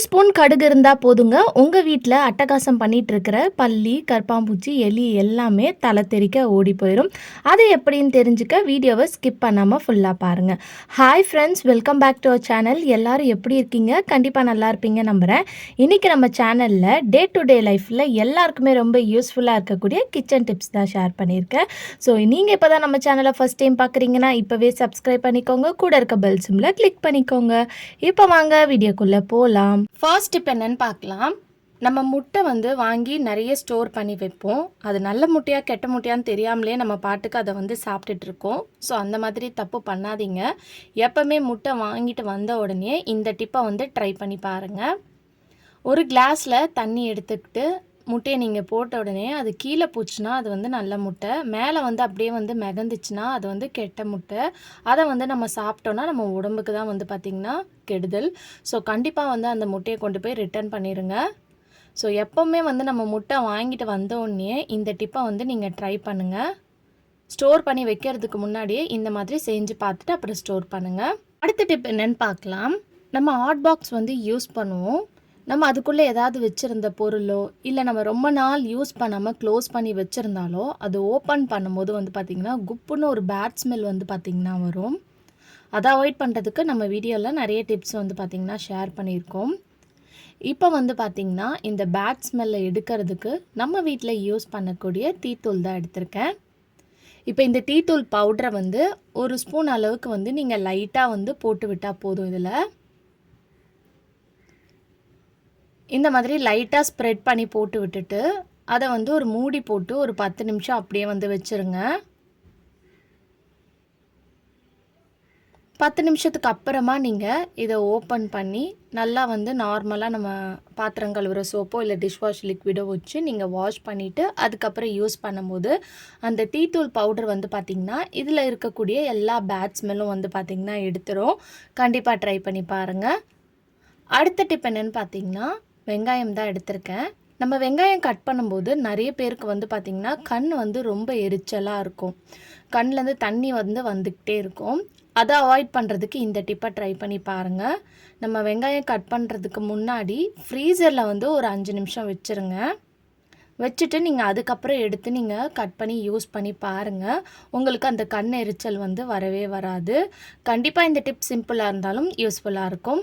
Spoon கடுகு இருந்தால் போதுங்க, உங்கள் வீட்டில் அட்டகாசம் பண்ணிட்டு இருக்கிற பல்லி, கரப்பான்பூச்சி, எலி எல்லாமே தலை தெறிக்க ஓடி போயிடும். அது எப்படின்னு தெரிஞ்சுக்க வீடியோவை ஸ்கிப் பண்ணாமல் ஃபுல்லாக பாருங்கள். Hi friends, welcome back to our channel. எல்லோரும் எப்படி இருக்கீங்க? கண்டிப்பாக நல்லா இருப்பீங்க நம்புகிறேன். இன்றைக்கி நம்ம சேனலில் டே டு டே லைஃப்பில் எல்லாருக்குமே ரொம்ப யூஸ்ஃபுல்லாக இருக்கக்கூடிய கிச்சன் டிப்ஸ் தான் ஷேர் பண்ணியிருக்கேன். ஸோ நீங்கள் இப்போ தான் நம்ம சேனலை ஃபஸ்ட் டைம் பார்க்குறீங்கன்னா இப்போவே சப்ஸ்கிரைப் பண்ணிக்கோங்க, கூட இருக்க பெல் சிம்மில் கிளிக் பண்ணிக்கோங்க. இப்போ வாங்க வீடியோக்குள்ளே போகலாம். ஃபர்ஸ்ட் டிப் என்னன்னு பார்க்கலாம். நம்ம முட்டை வாங்கி நிறைய ஸ்டோர் பண்ணி வைப்போம். அது நல்ல முட்டையா கெட்ட முட்டையான்னு தெரியாமலே நம்ம பாட்டுக்கு அதை சாப்பிட்டுட்டு இருக்கோம். ஸோ அந்த மாதிரி தப்பு பண்ணாதீங்க. எப்போவுமே முட்டை வாங்கிட்டு வந்த உடனே இந்த டிப்பை ட்ரை பண்ணி பாருங்கள். ஒரு கிளாஸில் தண்ணி எடுத்துக்கிட்டு முட்டையை நீங்கள் போட்ட உடனே அது கீழே போச்சுன்னா அது நல்ல முட்டை, மேலே அப்படியே மிதந்துச்சுன்னா அது கெட்ட முட்டை. அதை நம்ம சாப்பிட்டோன்னா நம்ம உடம்புக்கு தான் பார்த்திங்கன்னா கெடுதல். ஸோ கண்டிப்பாக அந்த முட்டையை கொண்டு போய் ரிட்டர்ன் பண்ணிடுங்க. ஸோ எப்போவுமே நம்ம முட்டை வாங்கிட்டு வந்தோடனே இந்த டிப்பை நீங்கள் ட்ரை பண்ணுங்கள். ஸ்டோர் பண்ணி வைக்கிறதுக்கு முன்னாடியே இந்த மாதிரி செஞ்சு பார்த்துட்டு அப்புறம் ஸ்டோர் பண்ணுங்கள். அடுத்த டிப் என்னென்னு பார்க்கலாம். நம்ம ஹாட் பாக்ஸ் யூஸ் பண்ணுவோம். நம்ம அதுக்குள்ளே ஏதாவது வச்சுருந்த பொருளோ இல்லை நம்ம ரொம்ப நாள் யூஸ் பண்ணாமல் க்ளோஸ் பண்ணி வச்சுருந்தாலோ அது ஓப்பன் பண்ணும்போது பார்த்திங்கன்னா குப்புன்னு ஒரு பேட் ஸ்மெல் பார்த்திங்கன்னா வரும். அதை அவாய்ட் பண்ணுறதுக்கு நம்ம வீடியோவில் நிறைய டிப்ஸ் பார்த்திங்கன்னா ஷேர் பண்ணியிருக்கோம். இப்போ பார்த்திங்கன்னா இந்த பேட் ஸ்மெல்லை எடுக்கிறதுக்கு நம்ம வீட்டில் யூஸ் பண்ணக்கூடிய டீத்தூள் தான் எடுத்திருக்கேன். இப்போ இந்த டீத்தூள் பவுடரை ஒரு ஸ்பூன் அளவுக்கு நீங்கள் லைட்டாக போட்டு விட்டால் போதும். இதில் இந்த மாதிரி லைட்டாக ஸ்ப்ரெட் பண்ணி போட்டு விட்டுட்டு அதை ஒரு மூடி போட்டு ஒரு 10 நிமிஷம் அப்படியே வச்சுருங்க. 10 நிமிஷத்துக்கு அப்புறமா நீங்கள் இதை ஓப்பன் பண்ணி நல்லா நார்மலாக நம்ம பாத்திரம் கழுவுற சோப்போ இல்லை டிஷ்வாஷ் லிக்விடோ வச்சு நீங்கள் வாஷ் பண்ணிவிட்டு அதுக்கப்புறம் யூஸ் பண்ணும்போது அந்த டீத்தூள் பவுடர் பார்த்திங்கன்னா இதில் இருக்கக்கூடிய எல்லா பேட் ஸ்மெல்லும் பார்த்திங்கன்னா எடுத்துரும். கண்டிப்பாக ட்ரை பண்ணி பாருங்கள். அடுத்த டிப் என்னென்னு பார்த்திங்கன்னா வெங்காயம் தான் எடுத்திருக்கேன். நம்ம வெங்காயம் கட் பண்ணும்போது நிறைய பேருக்கு பார்த்திங்கன்னா கண் ரொம்ப எரிச்சலாக இருக்கும். கண்ணிலேருந்து தண்ணி வந்துக்கிட்டே இருக்கும். அதை அவாய்ட் பண்ணுறதுக்கு இந்த டிப்பை ட்ரை பண்ணி பாருங்கள். நம்ம வெங்காயம் கட் பண்ணுறதுக்கு முன்னாடி ஃப்ரீசரில் ஒரு 5 நிமிஷம் வச்சுருங்க. வச்சுட்டு நீங்கள் அதுக்கப்புறம் எடுத்து நீங்கள் கட் பண்ணி யூஸ் பண்ணி பாருங்கள். உங்களுக்கு அந்த கண் எரிச்சல் வரவே வராது. கண்டிப்பாக இந்த டிப் சிம்பிளாக இருந்தாலும் யூஸ்ஃபுல்லாக இருக்கும்.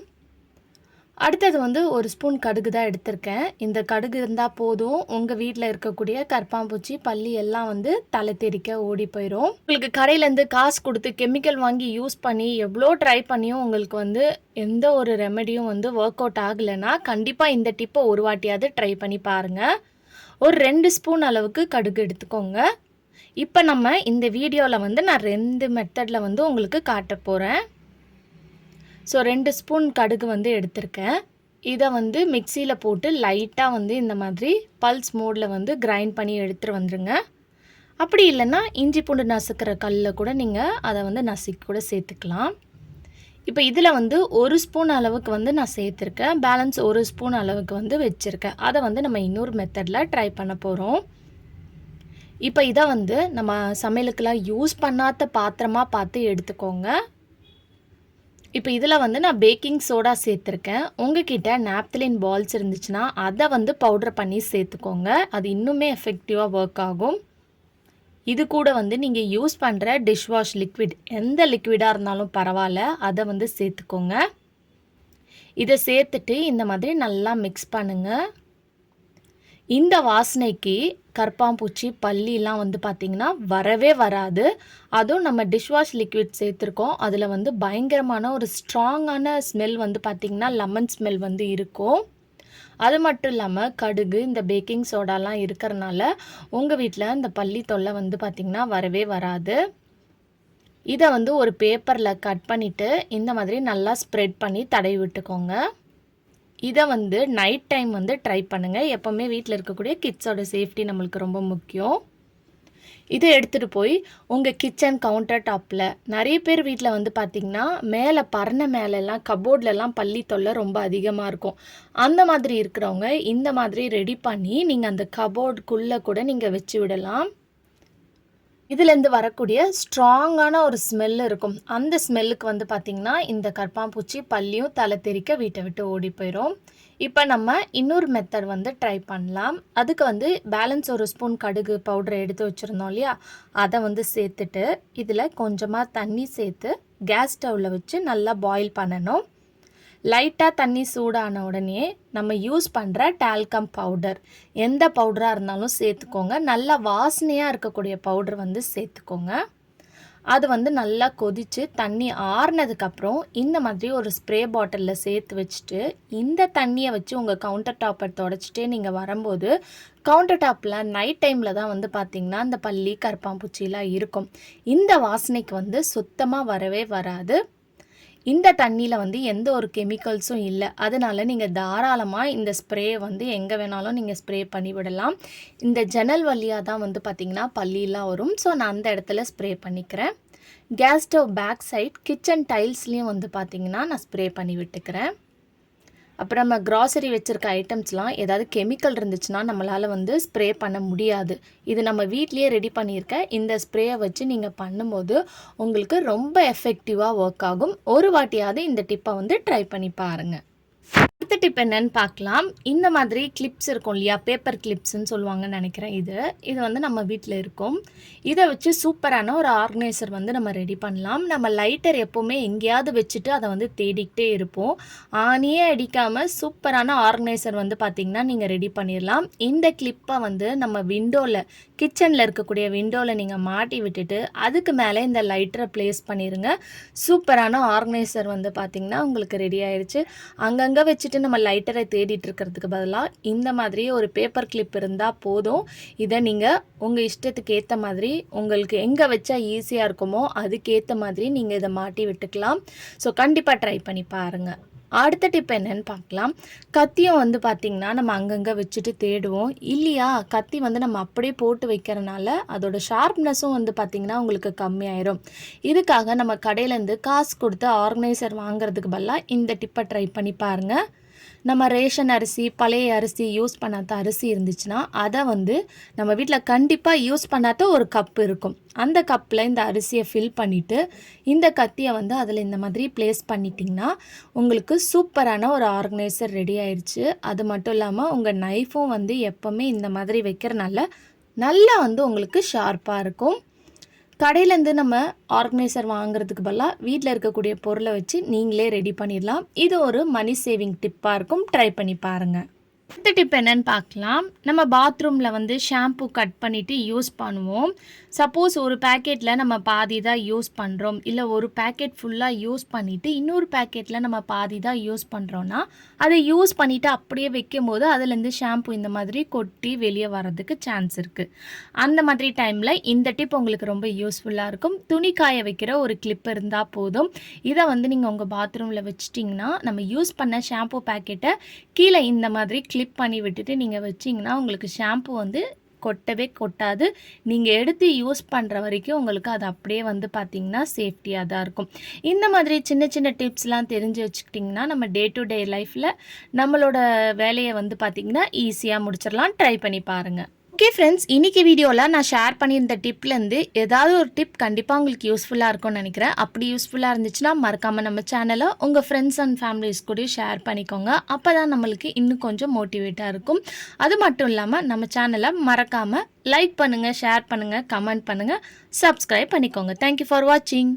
அடுத்தது ஒரு ஸ்பூன் கடுகு தான் எடுத்திருக்கேன். இந்த கடுகு இருந்தால் போதும், உங்கள் வீட்டில் இருக்கக்கூடிய கரப்பான்பூச்சி, பல்லி எல்லாம் தலை தெறிக்க ஓடி போயிடும். உங்களுக்கு கடையிலேருந்து காசு கொடுத்து கெமிக்கல் வாங்கி யூஸ் பண்ணி எவ்வளோ ட்ரை பண்ணியும் உங்களுக்கு எந்த ஒரு ரெமெடியும் ஒர்க் அவுட் ஆகலைன்னா கண்டிப்பாக இந்த டிப்பை ஒரு வாட்டியாவது ட்ரை பண்ணி பாருங்கள். ஒரு 2 ஸ்பூன் அளவுக்கு கடுகு எடுத்துக்கோங்க. இப்போ நம்ம இந்த வீடியோவில் நான் 2 மெத்தடில் உங்களுக்கு காட்ட போகிறேன். ஸோ 2 ஸ்பூன் கடுகு எடுத்திருக்கேன். இதை மிக்சியில் போட்டு லைட்டாக இந்த மாதிரி பல்ஸ் மோடில் கிரைண்ட் பண்ணி எடுத்துகிட்டு வந்துடுங்க. அப்படி இல்லைன்னா இஞ்சி பூண்டு நசுக்கிற கல்லில் கூட நீங்கள் அதை நசுக்கி கூட சேர்த்துக்கலாம். இப்போ இதில் 1 ஸ்பூன் அளவுக்கு நான் சேர்த்துருக்கேன். பேலன்ஸ் 1 ஸ்பூன் அளவுக்கு வச்சுருக்கேன். அதை நம்ம இன்னொரு மெத்தடில் ட்ரை பண்ண போகிறோம். இப்போ இதை நம்ம சமையலுக்கெல்லாம் யூஸ் பண்ணாத பாத்திரமாக பார்த்து எடுத்துக்கோங்க. இப்போ இதில் நான் பேக்கிங் சோடா சேர்த்துருக்கேன். உங்ககிட்ட நாப்தலின் பால்ஸ் இருந்துச்சுன்னா அதை பவுடர் பண்ணி சேர்த்துக்கோங்க. அது இன்னுமே எஃபெக்டிவாக ஒர்க் ஆகும். இது கூட நீங்கள் யூஸ் பண்ணுற டிஷ்வாஷ் லிக்விட் எந்த லிக்விடாக இருந்தாலும் பரவாயில்ல, அதை சேர்த்துக்கோங்க. இதை சேர்த்துட்டு இந்த மாதிரி நல்லா மிக்ஸ் பண்ணுங்கள். இந்த வாசனைக்கு கரப்பான்பூச்சி, பல்லிலாம் பார்த்திங்கன்னா வரவே வராது. அதுவும் நம்ம டிஷ்வாஷ் லிக்விட் சேர்த்துருக்கோம். அதில் பயங்கரமான ஒரு ஸ்ட்ராங்கான ஸ்மெல் பார்த்திங்கன்னா லெமன் ஸ்மெல் இருக்கும். அது மட்டும் இல்லாமல் கடுகு, இந்த பேக்கிங் சோடாலாம் இருக்கிறனால உங்கள் வீட்டில் இந்த பல்லி தொல்லை பார்த்திங்கன்னா வரவே வராது. இதை ஒரு பேப்பரில் கட் பண்ணிவிட்டு இந்த மாதிரி நல்லா ஸ்ப்ரெட் பண்ணி தடவி விட்டுக்கோங்க. இதை நைட் டைம் ட்ரை பண்ணுங்கள். எப்போவுமே வீட்டில் இருக்கக்கூடிய கிட்ஸோட சேஃப்டி நம்மளுக்கு ரொம்ப முக்கியம். இதை எடுத்துகிட்டு போய் உங்கள் கிச்சன் கவுண்டர் டாப்பில் நிறைய பேர் வீட்டில் பார்த்திங்கன்னா மேலே பரணை மேலெல்லாம் கபோர்ட்லலாம் பல்லி தொல்லை ரொம்ப அதிகமாக இருக்கும். அந்த மாதிரி இருக்கிறவங்க இந்த மாதிரி ரெடி பண்ணி நீங்கள் அந்த கபோர்டுக்குள்ளே கூட நீங்கள் வச்சு விடலாம். இதுலேருந்து வரக்கூடிய ஸ்ட்ராங்கான ஒரு ஸ்மெல் இருக்கும். அந்த ஸ்மெல்லுக்கு வந்து பார்த்திங்கன்னா, இந்த கரப்பான்பூச்சி பல்லியும் தலை தெறிக்க வீட்டை விட்டு ஓடி போயிடும். இப்போ நம்ம இன்னொரு மெத்தட் வந்து ட்ரை பண்ணலாம். அதுக்கு வந்து பேலன்ஸ் ஒரு ஸ்பூன் கடுகு பவுடர் எடுத்து வச்சுருந்தோம் இல்லையா, அதை வந்து சேர்த்துட்டு இதில் கொஞ்சமாக தண்ணி சேர்த்து கேஸ் ஸ்டவ்வில் வச்சு நல்லா பாயில் பண்ணணும். லைட்டாக தண்ணி சூடான உடனே நம்ம யூஸ் பண்ணுற டால்கம் பவுடர், எந்த பவுடராக இருந்தாலும் சேர்த்துக்கோங்க. நல்லா வாசனையாக இருக்கக்கூடிய பவுடர் வந்து சேர்த்துக்கோங்க. அது வந்து நல்லா கொதித்து தண்ணி ஆறுனதுக்கப்புறம் இந்த மாதிரி ஒரு ஸ்ப்ரே பாட்டிலில் சேர்த்து வச்சுட்டு இந்த தண்ணியை வச்சு உங்கள் கவுண்டர் டாப்பை தொடச்சிட்டே நீங்கள் வரும்போது கவுண்டர் டாப்பில் நைட் டைமில் தான் வந்து பார்த்திங்கன்னா இந்த பல்லி கரப்பான்பூச்சிலாம் இருக்கும். இந்த வாசனைக்கு வந்து சுத்தமாக வரவே வராது. இந்த தண்ணியில் வந்து எந்த ஒரு கெமிக்கல்ஸும் இல்லை. அதனால் நீங்கள் தாராளமாக இந்த ஸ்ப்ரே வந்து எங்கே வேணாலும் நீங்கள் ஸ்ப்ரே பண்ணி விடலாம். இந்த ஜன்னல் வழியாக தான் வந்து பார்த்திங்கன்னா பல்லிலாம் வரும். ஸோ நான் அந்த இடத்துல ஸ்ப்ரே பண்ணிக்கிறேன். Gas stove back side kitchen டைல்ஸ்லேயும் வந்து பார்த்திங்கன்னா நான் ஸ்ப்ரே பண்ணி விட்டுக்கிறேன். அப்புறம் நம்ம கிராசரி வச்சுருக்க ஐட்டம்ஸ்லாம் ஏதாவது கெமிக்கல் இருந்துச்சுன்னா நம்மளால் வந்து ஸ்ப்ரே பண்ண முடியாது. இது நம்ம வீட்லேயே ரெடி பண்ணியிருக்க இந்த ஸ்ப்ரேயை வச்சு நீங்கள் பண்ணும்போது உங்களுக்கு ரொம்ப எஃபெக்டிவாக ஒர்க் ஆகும். ஒரு வாட்டியாவது இந்த டிப்பை வந்து ட்ரை பண்ணி பாருங்கள். அடுத்த டிப் என்னன்னு பார்க்கலாம். இந்த மாதிரி கிளிப்ஸ் இருக்கும் இல்லையா, பேப்பர் கிளிப்ஸ்ன்னு சொல்லுவாங்கன்னு நினைக்கிறேன். இது வந்து நம்ம வீட்டில் இருக்கும். இதை வச்சு சூப்பரான ஒரு ஆர்கனைசர் வந்து நம்ம ரெடி பண்ணலாம். நம்ம லைட்டர் எப்போவுமே எங்கேயாவது வச்சுட்டு அதை வந்து தேடிக்கிட்டே இருப்போம். ஆணியே அடிக்காமல் சூப்பரான ஆர்கனைசர் வந்து பார்த்திங்கன்னா நீங்கள் ரெடி பண்ணிடலாம். இந்த கிளிப்பை வந்து நம்ம விண்டோவில், கிச்சனில் இருக்கக்கூடிய விண்டோவில் நீங்கள் மாட்டி விட்டுட்டு அதுக்கு மேலே இந்த லைட்டரை ப்ளேஸ் பண்ணிடுங்க. சூப்பரான ஆர்கனைசர் வந்து பார்த்திங்கன்னா உங்களுக்கு ரெடி ஆயிடுச்சு. அங்கங்கே வச்சுட்டு நம்ம லைட்டரை தேடிட்டு இருக்கிறதுக்கு பதிலாக இந்த மாதிரி ஒரு பேப்பர் கிளிப் இருந்தால் போதும். இதை நீங்கள் உங்கள் இஷ்டத்துக்கு ஏற்ற மாதிரி உங்களுக்கு எங்கே வச்சா ஈஸியாக இருக்குமோ அதுக்கேற்ற மாதிரி நீங்கள் இதை மாட்டி விட்டுக்கலாம். ஸோ கண்டிப்பாக ட்ரை பண்ணி பாருங்கள். அடுத்த டிப் என்னன்னு பார்க்கலாம். கத்தியும் வந்து பார்த்திங்கன்னா நம்ம அங்கங்கே வச்சுட்டு தேடுவோம் இல்லையா. கத்தி வந்து நம்ம அப்படியே போட்டு வைக்கிறனால அதோட ஷார்ப்னஸும் வந்து பார்த்திங்கன்னா உங்களுக்கு கம்மியாயிரும். இதுக்காக நம்ம கடையிலேருந்து காசு கொடுத்து ஆர்கனைசர் வாங்குறதுக்கு பதிலாக இந்த டிப்பை ட்ரை பண்ணி பாருங்கள். நம்ம ரேஷன் அரிசி, பழைய அரிசி, யூஸ் பண்ணாத அரிசி இருந்துச்சுன்னா அதை வந்து நம்ம வீட்டில் கண்டிப்பாக யூஸ் பண்ணாத ஒரு கப்பு இருக்கும். அந்த கப்பில் இந்த அரிசியை ஃபில் பண்ணிவிட்டு இந்த கத்தியை வந்து அதில் இந்த மாதிரி ப்ளேஸ் பண்ணிட்டிங்கன்னா உங்களுக்கு சூப்பரான ஒரு ஆர்கனைசர் ரெடி ஆயிடுச்சு. அது மட்டும் இல்லாமல் உங்கள் நைஃபும் வந்து எப்போவுமே இந்த மாதிரி வைக்கிறனால நல்லா வந்து உங்களுக்கு ஷார்ப்பாக இருக்கும். கடையிலேருந்து நம்ம ஆர்கனைசர் வாங்குறதுக்கு பதிலாக வீட்டில் இருக்கக்கூடிய பொருளை வச்சு நீங்களே ரெடி பண்ணிடலாம். இது ஒரு மணி சேவிங் டிப்பாக இருக்கும். ட்ரை பண்ணி பாருங்கள். அடுத்த டிப் என்னன்னு பார்க்கலாம். நம்ம பாத்ரூமில் வந்து ஷாம்பு கட் பண்ணிவிட்டு யூஸ் பண்ணுவோம். சப்போஸ் ஒரு பேக்கெட்டில் நம்ம பாதி தான் யூஸ் பண்ணுறோம், இல்லை ஒரு பேக்கெட் ஃபுல்லாக யூஸ் பண்ணிவிட்டு இன்னொரு பேக்கெட்டில் நம்ம பாதி தான் யூஸ் பண்ணுறோன்னா அதை யூஸ் பண்ணிவிட்டு அப்படியே வைக்கும் போது அதுலேருந்து ஷாம்பு இந்த மாதிரி கொட்டி வெளியே வர்றதுக்கு சான்ஸ் இருக்குது. அந்த மாதிரி டைமில் இந்த டிப் உங்களுக்கு ரொம்ப யூஸ்ஃபுல்லாக இருக்கும். துணி காய வைக்கிற ஒரு கிளிப் இருந்தால் போதும். இதை வந்து நீங்கள் உங்கள் பாத்ரூமில் வச்சிட்டிங்கன்னா நம்ம யூஸ் பண்ண ஷாம்பு பேக்கெட்டை கீழே இந்த மாதிரி கிளிப் பண்ணி விட்டுட்டு நீங்கள் வச்சிங்கன்னா உங்களுக்கு ஷாம்பு வந்து கொட்டவே கொட்டாது. நீங்கள் எடுத்து யூஸ் பண்ணுற வரைக்கும் உங்களுக்கு அது அப்படியே வந்து பார்த்திங்கன்னா சேஃப்டியாக தான் இருக்கும். இந்த மாதிரி சின்ன சின்ன டிப்ஸ்லாம் தெரிஞ்சு வச்சுக்கிட்டிங்கன்னா நம்ம டே டு டே லைஃப்பில் நம்மளோட வேலையை வந்து பார்த்திங்கன்னா ஈஸியாக முடிச்சிடலாம். ட்ரை பண்ணி பாருங்கள். ஓகே ஃப்ரெண்ட்ஸ், இன்றைக்கி வீடியோவில் நான் ஷேர் பண்ணியிருந்த டிப்லேருந்து ஏதாவது ஒரு டிப் கண்டிப்பாக உங்களுக்கு யூஸ்ஃபுல்லாக இருக்கும்னு நினைக்கிறேன். அப்படி யூஸ்ஃபுல்லாக இருந்துச்சுன்னா மறக்காமல் நம்ம சேனலை உங்கள் ஃப்ரெண்ட்ஸ் அண்ட் ஃபேமிலிஸ் கூட ஷேர் பண்ணிக்கோங்க. அப்போ தான் நம்மளுக்கு இன்னும் கொஞ்சம் மோட்டிவேட்டாக இருக்கும். அது மட்டும் இல்லாமல் நம்ம சேனலை மறக்காமல் லைக் பண்ணுங்கள், ஷேர் பண்ணுங்கள், கமெண்ட் பண்ணுங்கள், சப்ஸ்கிரைப் பண்ணிக்கோங்க. தேங்க்யூ ஃபார் வாட்சிங்.